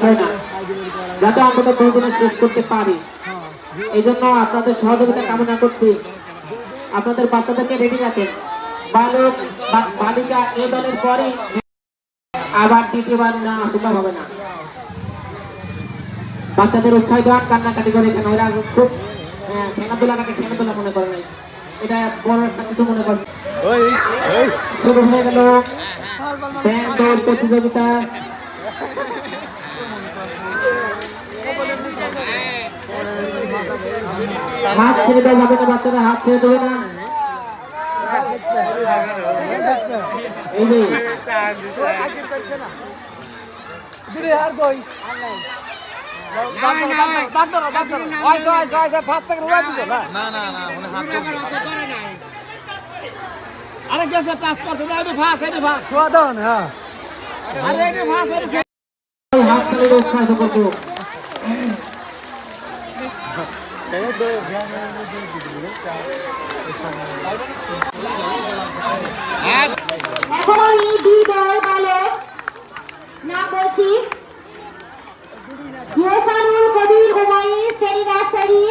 না, যাতে অন্তত 2 দিনে শেষ করতে পারি। এই জন্য আপনাদের সহযোগিতা কামনা করছি। আপনাদের বাচ্চাদেরকে রেডি রাখেন। বালক বালিকা এ দলের পরে আবার দ্বিতীয়বার না সুন্দর হবে না। বাচ্চাদের উৎসাহিত হন, কান্নাকাটি করে এখানে ওরা খুব খেলাধুলাটাকে খেলাধুলা মনে করে নাই, এটা বড় একটা কিছু মনে করছে। শুরু হয়ে গেল ব্যান্ড দৌড় প্রতিযোগিতা। হাত ছেড়ে দেওয়া যাবে না, বাচ্চারা হাত ছেড়ে দেবে না। এই যে আরে গেছে পাস করতে দাও ফাস এনে ফাস খোয়া দাও না। আরে এনে ফাস হাত ছেড়ে উৎসাহিত করবো। এখন আমি 2 দল বালক না বলছি, ইহসানুল কবির হুমায়ুন শ্রেণী নার্সারি,